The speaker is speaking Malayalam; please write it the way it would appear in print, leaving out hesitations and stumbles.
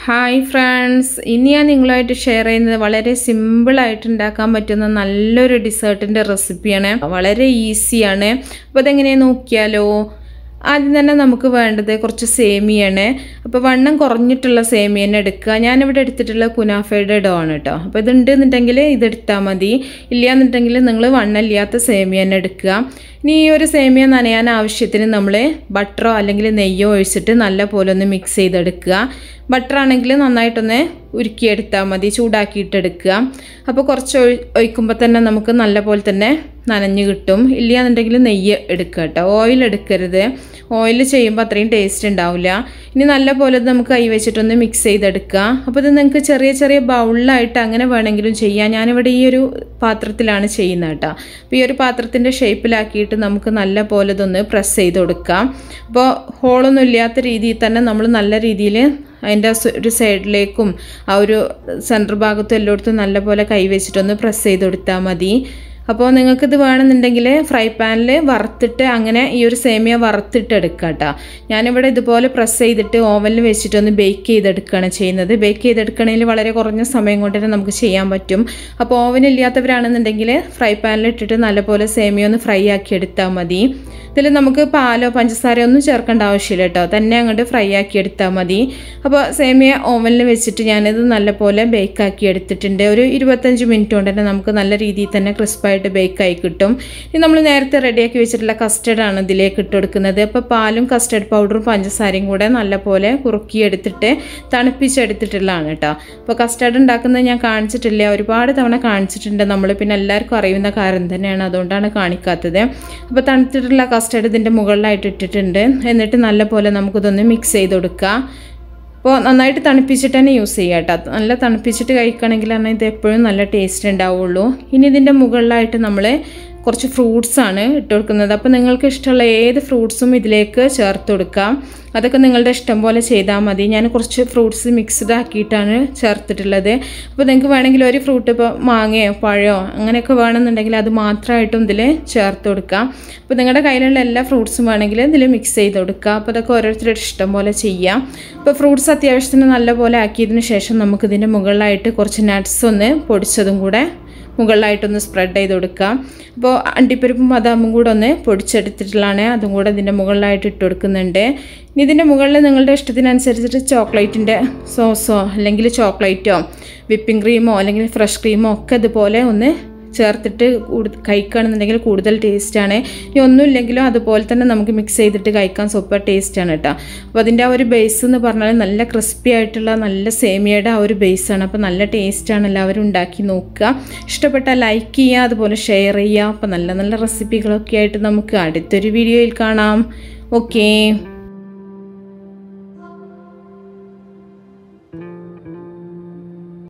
Hi friends, ഇനി ഞാൻ നിങ്ങളുമായിട്ട് ഷെയർ ചെയ്യുന്നത് വളരെ സിമ്പിൾ ആയിട്ട് ഉണ്ടാക്കാൻ പറ്റുന്ന നല്ലൊരു ഡെസേർട്ടിന്റെ റെസിപ്പിയാണ്. വളരെ ഈസിയാണ്. അപ്പോൾ അതെങ്ങനെയാ നോക്കിയാലോ. ആദ്യം തന്നെ നമുക്ക് വേണ്ടത് കുറച്ച് സേമിയാണ്. അപ്പോൾ വണ്ണം കുറഞ്ഞിട്ടുള്ള സേമിയനെ എടുക്കുക. ഞാനിവിടെ എടുത്തിട്ടുള്ള കുനാഫയുടെ ഡോ ആണ് കേട്ടോ. അപ്പോൾ ഇതുണ്ടെന്നുണ്ടെങ്കിൽ ഇതെടുത്താൽ മതി. ഇല്ലയെന്നുണ്ടെങ്കിൽ നിങ്ങൾ വണ്ണമില്ലാത്ത സേമിയനെ എടുക്കുക. ഇനി ഈ ഒരു സേമിയ നനയാൻ ആവശ്യത്തിന് നമ്മൾ ബട്ടറോ അല്ലെങ്കിൽ നെയ്യോ ഒഴിച്ചിട്ട് നല്ല പോലെ ഒന്ന് മിക്സ് ചെയ്തെടുക്കുക. ബട്ടർ ആണെങ്കിൽ നന്നായിട്ടൊന്ന് ഉരുക്കിയെടുത്താൽ മതി, ചൂടാക്കിയിട്ടെടുക്കുക. അപ്പോൾ കുറച്ച് ഒഴിക്കുമ്പോൾ തന്നെ നമുക്ക് നല്ല പോലെ തന്നെ നനഞ്ഞ് കിട്ടും. ഇല്ലയെന്നുണ്ടെങ്കിൽ നെയ്യ് എടുക്കുക കേട്ടോ, ഓയിൽ എടുക്കരുത്. ഓയിൽ ചെയ്യുമ്പോൾ അത്രയും ടേസ്റ്റ് ഉണ്ടാവില്ല. ഇനി നല്ല പോലെ നമുക്ക് കൈ വെച്ചിട്ടൊന്ന് മിക്സ് ചെയ്തെടുക്കുക. അപ്പോൾ ഇത് നിങ്ങൾക്ക് ചെറിയ ചെറിയ ബൗളിലായിട്ട് അങ്ങനെ വേണമെങ്കിലും ചെയ്യാം. ഞാനിവിടെ ഈ ഒരു പാത്രത്തിലാണ് ചെയ്യുന്നത് കേട്ടോ. അപ്പോൾ ഈ ഒരു പാത്രത്തിൻ്റെ ഷേപ്പിലാക്കിയിട്ട് നമുക്ക് നല്ല പോലെ ഇതൊന്ന് പ്രസ് ചെയ്ത് കൊടുക്കാം. അപ്പോൾ ഹോളൊന്നും ഇല്ലാത്ത രീതിയിൽ തന്നെ നമ്മൾ നല്ല രീതിയിൽ അതിൻ്റെ ഒരു സൈഡിലേക്കും ആ ഒരു സെൻറ്റർ ഭാഗത്തും എല്ലായിടത്തും നല്ല പോലെ കൈ വെച്ചിട്ടൊന്ന് പ്രസ് ചെയ്ത് കൊടുത്താൽ മതി. അപ്പോൾ നിങ്ങൾക്കിത് വേണമെന്നുണ്ടെങ്കിൽ ഫ്രൈ പാനിൽ വറുത്തിട്ട് അങ്ങനെ ഈ ഒരു സേമിയ വറുത്തിട്ട് എടുക്കുക കേട്ടോ. ഞാനിവിടെ ഇതുപോലെ പ്രസ് ചെയ്തിട്ട് ഓവനിൽ വെച്ചിട്ടൊന്ന് ബേക്ക് ചെയ്തെടുക്കുകയാണ് ചെയ്യുന്നത്. ബേക്ക് ചെയ്തെടുക്കണമെങ്കിൽ വളരെ കുറഞ്ഞ സമയം കൊണ്ട് തന്നെ നമുക്ക് ചെയ്യാൻ പറ്റും. അപ്പോൾ ഓവൻ ഇല്ലാത്തവരാണെന്നുണ്ടെങ്കിൽ ഫ്രൈ പാനിൽ ഇട്ടിട്ട് നല്ലപോലെ സേമിയ ഒന്ന് ഫ്രൈ ആക്കി എടുത്താൽ മതി. ഇതിൽ നമുക്ക് പാലോ പഞ്ചസാരയോ ഒന്നും ചേർക്കേണ്ട ആവശ്യമില്ല കേട്ടോ, തന്നെ അങ്ങോട്ട് ഫ്രൈ ആക്കി എടുത്താൽ മതി. അപ്പോൾ സേമിയ ഓവനിൽ വെച്ചിട്ട് ഞാനിത് നല്ലപോലെ ബേക്കാക്കി എടുത്തിട്ടുണ്ട്. ഒരു 25 മിനിറ്റ് കൊണ്ട് തന്നെ നമുക്ക് നല്ല രീതിയിൽ തന്നെ ക്രിസ്പായിട്ട് ബേക്കായി കിട്ടും. ഇനി നമ്മൾ നേരത്തെ റെഡിയാക്കി വെച്ചിട്ടുള്ള കസ്റ്റർഡാണ് ഇതിലേക്ക് ഇട്ട് കൊടുക്കുന്നത്. അപ്പോൾ പാലും കസ്റ്റർഡ് പൗഡറും പഞ്ചസാരയും കൂടെ നല്ലപോലെ കുറുക്കിയെടുത്തിട്ട് തണുപ്പിച്ചെടുത്തിട്ടുള്ളതാണ് കേട്ടോ. അപ്പോൾ കസ്റ്റർഡ് ഉണ്ടാക്കുന്നത് ഞാൻ കാണിച്ചിട്ടില്ല, ഒരുപാട് തവണ കാണിച്ചിട്ടുണ്ട് നമ്മൾ, പിന്നെ എല്ലാവർക്കും അറിയുന്ന കാര്യം തന്നെയാണ്, അതുകൊണ്ടാണ് കാണിക്കാത്തത്. അപ്പോൾ തണുത്തിട്ടുള്ള കസ്റ്റർഡ് ഇതിൻ്റെ മുകളിലായിട്ട് ഇട്ടിട്ടുണ്ട്. എന്നിട്ട് നല്ലപോലെ നമുക്കിതൊന്ന് മിക്സ് ചെയ്ത് കൊടുക്കുക. അപ്പോൾ നന്നായിട്ട് തണുപ്പിച്ചിട്ട് തന്നെ യൂസ് ചെയ്യുക കേട്ടോ. നല്ല തണുപ്പിച്ചിട്ട് കഴിക്കുകയാണെങ്കിലാണ് ഇത് എപ്പോഴും നല്ല ടേസ്റ്റ് ഉണ്ടാവുള്ളൂ. ഇനി ഇതിൻ്റെ മുകളിലായിട്ട് നമ്മൾ കുറച്ച് ഫ്രൂട്ട്സാണ് ഇട്ട് കൊടുക്കുന്നത്. അപ്പോൾ നിങ്ങൾക്ക് ഇഷ്ടമുള്ള ഏത് ഫ്രൂട്ട്സും ഇതിലേക്ക് ചേർത്ത് കൊടുക്കാം. അതൊക്കെ നിങ്ങളുടെ ഇഷ്ടം പോലെ ചെയ്താൽ മതി. ഞാൻ കുറച്ച് ഫ്രൂട്ട്സ് മിക്സ്ഡ് ആക്കിയിട്ടാണ് ചേർത്തിട്ടുള്ളത്. അപ്പോൾ നിങ്ങൾക്ക് വേണമെങ്കിൽ ഒരു ഫ്രൂട്ട്, ഇപ്പോൾ മാങ്ങയോ പഴമോ അങ്ങനെയൊക്കെ വേണമെന്നുണ്ടെങ്കിൽ അത് മാത്രമായിട്ടും ഇതിൽ ചേർത്ത് കൊടുക്കാം. അപ്പോൾ നിങ്ങളുടെ കയ്യിലുള്ള എല്ലാ ഫ്രൂട്ട്സും വേണമെങ്കിൽ ഇതിൽ മിക്സ് ചെയ്ത് കൊടുക്കുക. അപ്പോൾ അതൊക്കെ ഓരോരുത്തരുടെ ഇഷ്ടം പോലെ ചെയ്യാം. അപ്പോൾ ഫ്രൂട്ട്സ് അത്യാവശ്യത്തിന് നല്ലപോലെ ആക്കിയതിന് ശേഷം നമുക്കിതിൻ്റെ മുകളിലായിട്ട് കുറച്ച് നട്ട്സ് ഒന്ന് പൊടിച്ചതും കൂടെ മുകളിലായിട്ടൊന്ന് സ്പ്രെഡ് ചെയ്ത് കൊടുക്കാം. അപ്പോൾ അണ്ടിപ്പരിപ്പും ബദാമും കൂടെ ഒന്ന് പൊടിച്ചെടുത്തിട്ടുള്ളതാണ്, അതും കൂടെ ഇതിൻ്റെ മുകളിലായിട്ട് ഇട്ട് കൊടുക്കുന്നുണ്ട്. ഇനി ഇതിൻ്റെ മുകളിൽ നിങ്ങളുടെ ഇഷ്ടത്തിനനുസരിച്ചിട്ട് ചോക്ലേറ്റിൻ്റെ സോസോ അല്ലെങ്കിൽ ചോക്ലേറ്റോ വിപ്പിംഗ് ക്രീമോ അല്ലെങ്കിൽ ഫ്രഷ് ക്രീമോ ഒക്കെ ഇതുപോലെ ഒന്ന് ചേർത്തിട്ട് കഴിക്കുകയാണെന്നുണ്ടെങ്കിൽ കൂടുതൽ ടേസ്റ്റാണ്. ഇനി ഒന്നുമില്ലെങ്കിലും അതുപോലെ തന്നെ നമുക്ക് മിക്സ് ചെയ്തിട്ട് കഴിക്കാൻ സൂപ്പർ ടേസ്റ്റാണ് കേട്ടോ. അപ്പോൾ അതിൻ്റെ ആ ഒരു ബേസ് എന്ന് പറഞ്ഞാൽ നല്ല ക്രിസ്പി ആയിട്ടുള്ള നല്ല സേമിയയുടെ ആ ഒരു ബേസാണ്. അപ്പോൾ നല്ല ടേസ്റ്റാണ്, എല്ലാവരും ഉണ്ടാക്കി നോക്കുക. ഇഷ്ടപ്പെട്ടാൽ ലൈക്ക് ചെയ്യുക, അതുപോലെ ഷെയർ ചെയ്യുക. അപ്പോൾ നല്ല നല്ല റെസിപ്പികളൊക്കെ ആയിട്ട് നമുക്ക് അടുത്തൊരു വീഡിയോയിൽ കാണാം. ഓക്കേ.